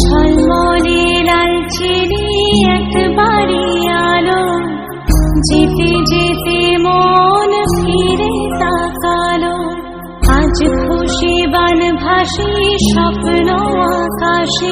ঝলমলে লালচেরি একবারে আলো, যেতে যেতে মন ফিরে তাকালো। আজ খুশি বান ভাসি স্বপ্ন আকাশে,